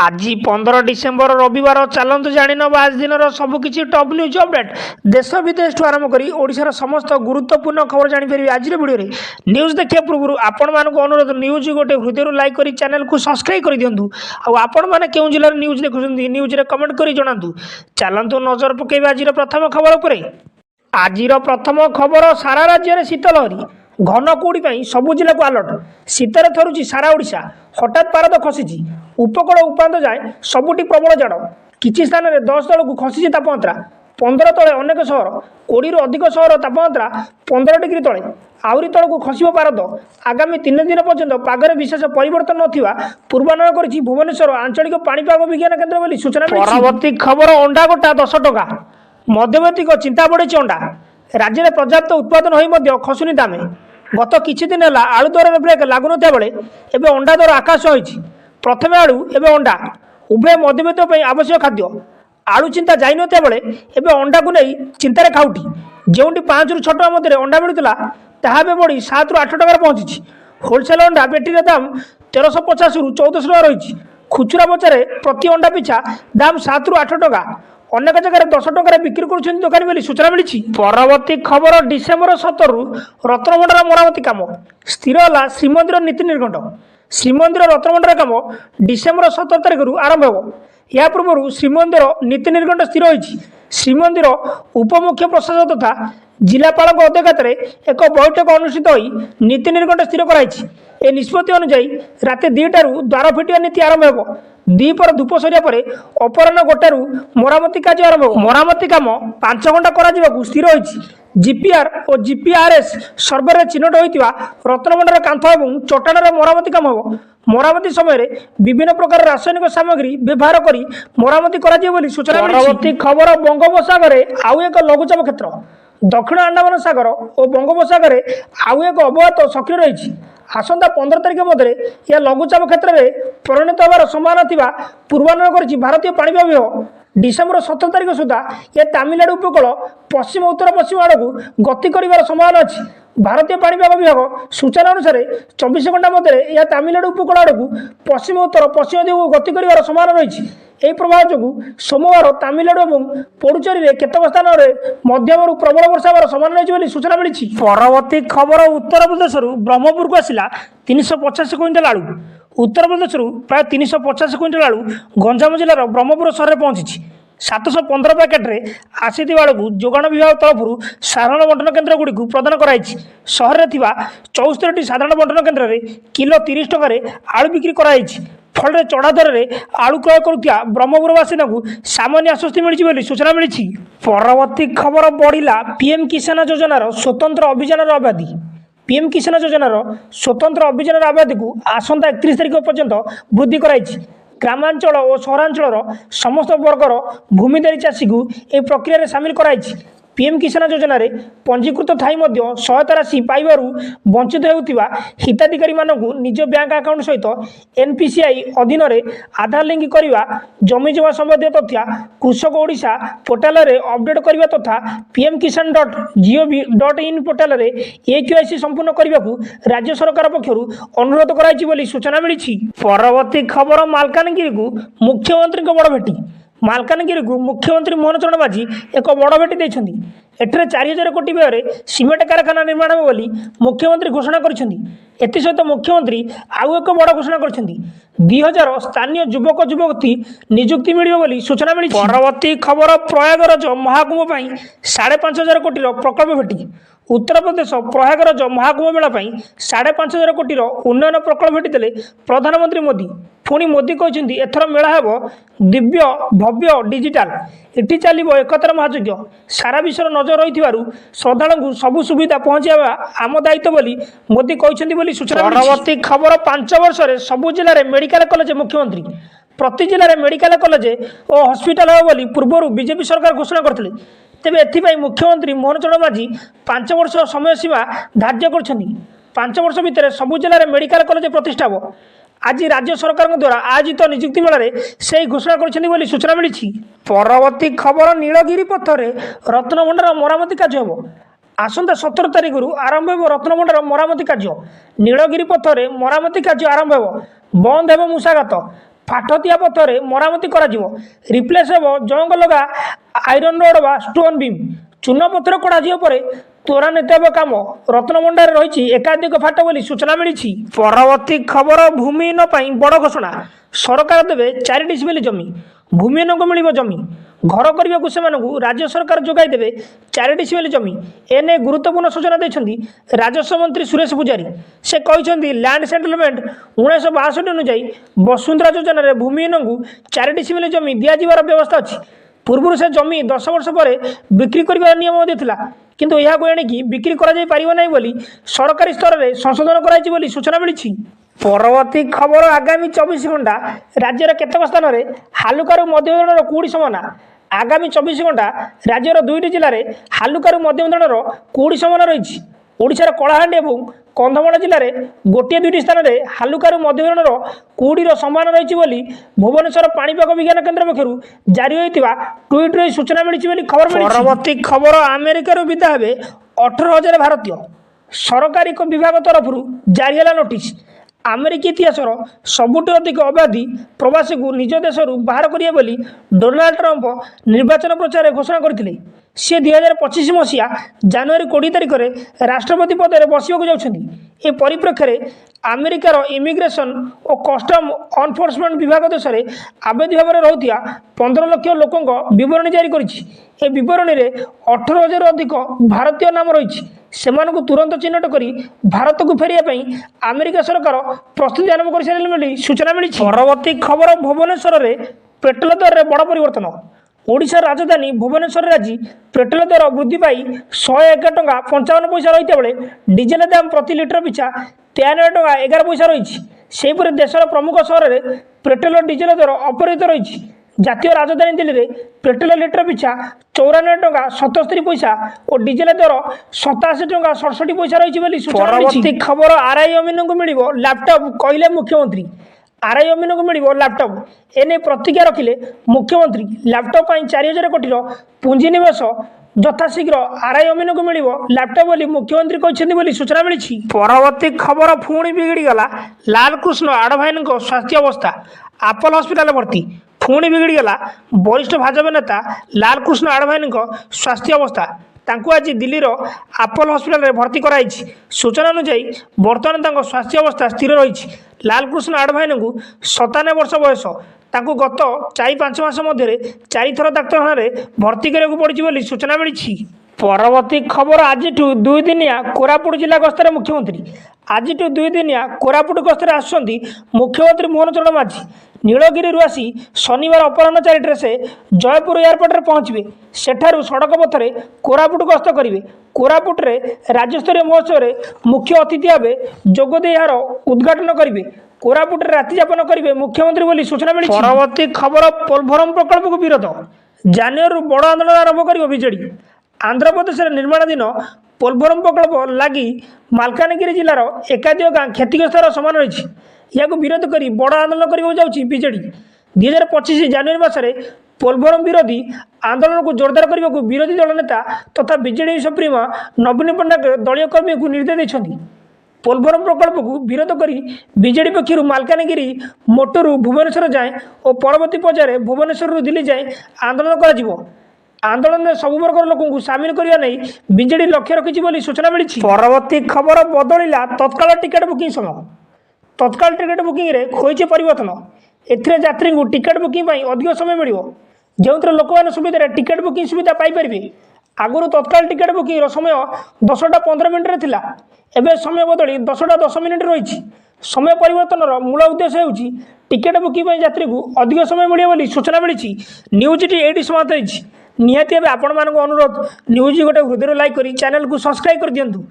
आज 15 डिसेम्बर रविवार चलतु जाणव आज दिन सबकि टॉप न्यूज अपडेट देश विदेश ठूँ आरंभ कर ओडिशार समस्त गुरुत्वपूर्ण खबर जापर आज भिडियो न्यूज देखा पूर्व आपण मानक अनुरोध न्यूज गोटे हृदय लाइक कर चैनल को सब्सक्राइब कर दिंतु आपण मैंने क्यों जिलार न्यूज देखुं न्यूज रे कमेंट कर जनातु चलतु नजर पकड़ आज प्रथम खबर पर आज प्रथम खबर सारा राज्य में शीतलहरी घन कुड़ी सबु जिला को अलर्ट शीतर थरुची सारा ओडिशा हठात पारद खसी उपकूल उपात जाए सबुटी प्रबल जाड़ किसी स्थान में 10 तल को खसी तापमात्रा 15 तले अनेक सहर 20 अधिक सहर तापमात्रा 15 डिग्री तले आहरी तल को खसब पारद आगामी 3 दिन पर्यंत पागरे विशेष परिवर्तन नथिबा पूर्वानुमान करिछि भुवनेश्वर आंचलिक पाणीपाग विज्ञान केन्द्र बोली सूचना। परवर्ती खबर अंडा गोटा 10 टका मध्यवर्ती चिंता बढ़ी अंडा राज्य में पर्याप्त उत्पादन हो खसुनी दामे गत किछि दिन है आलू दर में ब्रेक लागु नथिया बेले एबे अंडा दर आकाश होइछि प्रथमे आलू एबे अंडा उभय मध्यवित्त आवश्यक खाद्य आलू चिंता जाई नथिया बेले एबे अंडा को नहीं चिंतार खाउटी जोंटी 5 ରୁ 6 टका मध्य अंडा मिलुला ताहा बे बढ़ी 7 ରୁ 8 टका पहुंची होलसेल अंडा पेटी दाम 1350 ରୁ 1400 टका रही खुचुरा बजार प्रति अंडा पिछा दाम 7 ରୁ 8 टका अनेक जगह 10 टकर बिक्री कर दुकानी बोली सूचना मिली। परवर्ती खबर डिसेम्बर 17 रत्नभंडार मरामती काम स्थिर है श्रीमंदिर नीति निर्घंट श्रीमंदिर रत्नभंडार काम डिसेम्बर 17 तारिख आरंभ हो या पूर्व श्रीमंदिर नीति निर्घंट स्थिर होती श्रीमंदिर उपमुख्य प्रशासक तथा जिलापाल अध्यक्षतार एक बैठक अनुष्ठित हो नीति निर्घंट स्थिर कराई ए निष्पत्ति अनुଯାयी राति 2टारू द्वार फिटिया नीति आरंभ हो दीपर धूप सरिया पर अपराह 1टारू मरामती कार्य आरंभ हो मरामती काम 5 घंटा करा स्थिर होती जीपीआर और जीपीआरएस सर्वे चिन्हट होता रत्नभंडार कांथ और चट्टाणर मरामती काम हो मरामती समय विभिन्न प्रकार रासायनिक सामग्री व्यवहार कर मरामती कर सूचना। परवर्ती खबर बंगोपसागर आउ एक लघुचाप क्षेत्र दक्षिण अंडमान सागर और बंगोपसागर आउ एक अवगत सक्रिय रही आसंता 15 तारिख मध्य यह लघुचाप क्षेत्र में परिणत होवार संभावना पूर्वानुमान कर भारतीय पाणीपाग विभाग डिसेम्बर 17 तारिख सुधा यह तमिलनाडु उपकूल पश्चिम उत्तर पश्चिम आड़ को गति कर संभावना अच्छी भारतीय पाणीपाग विभाग सूचना अनुसार 24 घंटा मध्य यह तमिलनाडु उपकूल आड़ को पश्चिम उत्तर पश्चिम दिग को गति कर संभावना रही यह प्रभाव जो सोमवार तमिलनाडु और पुडुचेरी में केतक स्थान में मध्यम प्रबल वर्षा होवार संभावना रही सूचना मिली। परवर्ती खबर उत्तर प्रदेश ब्रह्मपुर को आसला 350 क्विंटाल आलू उत्तर प्रदेश प्राय 350 क्विंटाल आलू गंजाम जिलार ब्रह्मपुर सहर में पहुंची 715 पैकेट्रे आसी बेलू जोगाण विभाग तरफ साधारण बंटन केन्द्र गुड़ी प्रदान कराई सहर में 74टी साधारण बंटन केन्द्र में किलो 30 टकर आलू बिक्री कराई फल चढ़ा दर में आलू क्रय करुवा ब्रह्मपुरवासी सामान्य आश्वस्ति मिली सूचना मिली। परवर्ती खबर बढ़ला पीएम किसान योजनार स्वतंत्र अभियान अवधि पीएम किसान योजनार स्वतंत्र अभियान अवधि को आसंता 31 तारिख पर्यंत वृद्धि कराई ग्रामांचल और सहरांचल समस्त वर्गर भूमिधारी चाषी को यह प्रक्रिया सामिल कराई पीएम किसान योजना रे पंजीकृत थाई मध्य सहायता राशि पाइबारु वंचित होउतिबा हिताधिकारी मानकु निज बैंक अकाउंट सहित एनपीसीआई अधीन रे आधार लिंक करिवा जमी जमा संबंधी तथ्य कृषक ओडिशा पोर्टाल रे अपडेट करिवा तथा pmkisan.gov.in पोर्टाल रे एक्यूआईसी संपूर्ण करिवाकु राज्य सरकार पक्षरु अनुरोध कराइछि बोली सूचना मिलिछि। परवर्ती खबर मालकानगिरी को मुख्यमंत्री को बड़ भेटी मालकानगिरी को मुख्यमंत्री मोहन चरण माझी एक बड़ भेटी देछंती एठरे 4000 कोटी व्यय सीमेंट कारखाना निर्माण हो बोली मुख्यमंत्री घोषणा करिसेंती एथि सहित मुख्यमंत्री आउ एक बड़ घोषणा करिसेंती 2000 स्थानीय युवक युवती नियुक्ति मिलिबो बोली सूचना मिली। परवर्ती खबर प्रयागराज महाकुंभ पई 5500 कोटी प्रकल्प भेटी उत्तर प्रदेश प्रयागराज महाकुंभ मेला 5500 कोटी उन्नयन प्रकल्प भेटी प्रधानमंत्री मोदी पुणी मोदी कहते एथर मेला हे दिव्य भव्य डिजिटाल इटी चलो एकत्र महायज्ञ सारा विश्व नजर रही श्रद्धा सबू सुविधा पहुंचावा आम दायित्व बोली मोदी कहते सूचना। परवर्ती खबर 5 वर्ष सबु जिले में मेडिकल कॉलेज मुख्यमंत्री प्रति जिले में मेडिकल कॉलेज और हॉस्पिटल हो बोली पूर्व बीजेपी सरकार घोषणा करते तेरे एथि मुख्यमंत्री मोहन चरण माझी 5 वर्ष समय सीमा धार्य कर 5 वर्ष भितर सबु जिले में मेडिकल कॉलेज प्रतिष्ठा हो आज राज्य सरकार द्वारा आयोजित नियुक्ति मेला से घोषणा कर सूचना मिली। परवर्ती खबर नीलगिरी पथर रत्नभंडार मरामती कार्य हो आसंता 17 तारिख आरंभ हो रत्नभंडार मरामती कार्य नीलगिरी पथर मरामती कार्य आरंभ हो बंद हो मूषाघात फाटतिया पथर मरामती कर रिप्लेस हो जंग लगा आईरन रोड बा स्टोन बीम चून पथर कड़ा त्वरान्वित काम रत्नभंडार रही एकाधिक फाट बोली सूचना मिली। परवर्ती खबर भूमिहीन बड़ घोषणा सरकार देवे 4 डिसिमिल जमी भूमिहीन को मिल जमी घर करने को से राज्य सरकार जोगाई देवे 4 डिसिमिल जमी एने गुरुत्वपूर्ण सूचना देते राजस्व मंत्री सुरेश पूजारी से कहते लैंड सेटलमेंट 1962 अनुଯାयी वसुंधरा योजन भूमिहीन को 4 डिसिमिल जमी दिज्वर व्यवस्था अच्छी पूर्व से जमी 10 वर्ष पर बिक्री कर नियम देता किंतु यह एणिकी बिक्री कर सरकारी स्तर में संशोधन कर सूचना मिली। परवर्ती खबर आगामी 24 घंटा राज्यर केतक स्थान में हालुकारु मध्यम धरणर कुहुड़ी संभावना आगामी 24 घंटा राज्यर 2टी जिले में हालुकारु मध्यम धरणर कुहुड़ी संभावना रही। ओडिशार कलाहांडी और कंधमाल जिले में गोटे 2टी स्थान में हालुकारु मध्यम धरणर कुहुड़ीर संभावना रही भुवनेश्वर पाणीपाग विज्ञान केन्द्र पक्षर जारी होता ट्विट रही सूचना मिली खबर मिली। परवर्ती खबर अमेरिकार विदा हे 18,000 भारतीय सरकारी विभाग तरफ जारी है नोटिस अमेरिकी इतिहास सबुठ अधिक अबाधी प्रवासी को निज देश बाहर करिए बोली डोनाल्ड ट्रंप निर्वाचन प्रचार घोषणा करते सी 2025 मसीहा जनवरी 20 तारिख में राष्ट्रपति पद में बसवाक जाउछन्ती। परिप्रेक्षी में अमेरिकार इमिग्रेशन और कस्टम एनफोर्समेंट विभाग देश में आवेदी भाव में रोकथिया 15 लाख लोकों विवरणी जारी कर विवरणी में 18,000 अधिक भारतीय नाम रही से तुरंत चिन्हट कर भारत को फेरिया अमेरिका सरकार प्रस्तुति आरंभ कर सारे सूचना मिली। परवर्ती खबर भुवनेश्वर में पेट्रोल दर में बड़ परिवर्तन ओडिशा राजधानी भुवनेश्वर आज पेट्रोल दर वृद्धि पाई 101 टंका 55 पैसा रही बेले डीजेल दाम प्रति लिटर पिछा 93 टंका 11 पैसा रही। सेहीपरि देशर प्रमुख सहर में पेट्रोल और डीजेल दर अपरिवर्तित रही। जातीय राजधानी दिल्ली में पेट्रोल लिटर पिछा 94 टंका 77 पैसा और डीजेल दर 87 टंका 67 पैसा रही। परवर्ती खबर आरआई अमीन को मिल लैपटॉप कहले मुख्यमंत्री आरआई अमीन को मिल लैपटॉप एने प्रतिज्ञा रखिले मुख्यमंत्री लैपटॉप 4,000 कोटी पुंजीनिवेश यथाशीघ्र आरआई अमीन को मिल लैपटॉप बोली मुख्यमंत्री कहते सूचना मिली। परवर्ती खबर पुणी बिगड़गला लालकृष्ण आडभाइन स्वास्थ्य अवस्था आपोलो हस्पिटाल भर्ती पुणी बिगड़गला वरिष्ठ भाजपा नेता लालकृष्ण आडभाइन स्वास्थ्य अवस्था तांको आज दिल्लीर आपोलो हस्पिटाल में भर्ती कराई। सूचना अनुଯାयी बर्तमान स्वास्थ्य अवस्था स्थिर रही। लालकृष्ण आडभाइन को 97 वर्ष बयस तांको गत 4-5 मास मध्य 4 थर डाक्तखाना भर्ती करने पड़ी सूचना मिली। परवर्ती खबर आज 2 दिनिया कोरापुट जिला गस्तर मुख्यमंत्री आज 2 दिनिया कोरापुट गस्तर आसुंच मुख्यमंत्री मोहन चरण माझी नीलगिरी आसी शनिवार अपराह 4 से जयपुर एयरपोर्ट में पहुंचे सेठारु सड़क पथरे कोरापुट गस्त करेंगे। कोरापुट रे राज्यस्तरीय महोत्सव में मुख्य अतिथि भावे जोगदे यार उद्घाटन करेंगे। कोरापुट राति यापन करेंगे मुख्यमंत्री बोली सूचना मिली। परवर्ती खबर पोलभरम प्रकल्प को विरोध जनवरी बड़ आंदोलन आरंभ कर बीजेडी आंध्र प्रदेश निर्माणाधीन पोलभरम प्रकल्प लगी मालकानगिरी जिलार एकाधिक गाँ क्षतिग्रस्त समान रही या विरोध कर बड़ आंदोलन करने बीजेडी 2025 जनवरी मसरे पोलभरम विरोधी आंदोलन को जोरदार करने को विरोधी दल नेता तथा बीजेडी सुप्रीमो नवीन पट्टनायक दलीय कर्मी को निर्देश देते। पोलभरम प्रकल्प को विरोध कर बीजेडी पक्षर मालकानगिरी मोटरू भुवनेश्वर जाए और परवर्ती पर्यायर भुवनेश्वर दिल्ली जाए आंदोलन कर आंदोलन में सब वर्ग लोक सामिल करने नहीं बीजेडी लक्ष्य रखी सूचना मिली। परवर्ती खबर बदलिला तत्काल टिकेट बुकिंग समय तत्काल टिकेट बुकिंग रे होइछे परिवर्तन एथिरे यात्री को टिकेट बुकिंग अधिक समय मिल जो लोक मैंने सुविधा टिकेट बुकिंग सुविधा पाइपर आगुरी तत्काल टिकेट बुकिंग समय 10टा 15 मिनट थिला एबे समय बदली 10टा 10 मिनिट रही। समय परिवर्तन मूल उद्देश्य होउछि टिकेट बुकिंग यात्री को अधिक समय मिले बोली सूचना मिली। न्यूज टी एटी समाप्त होइछि निहाती भाव आपण मानक अनुरोध न्यूज गोटे हृदय लाइक करी चैनल को सब्सक्राइब कर दियंतु।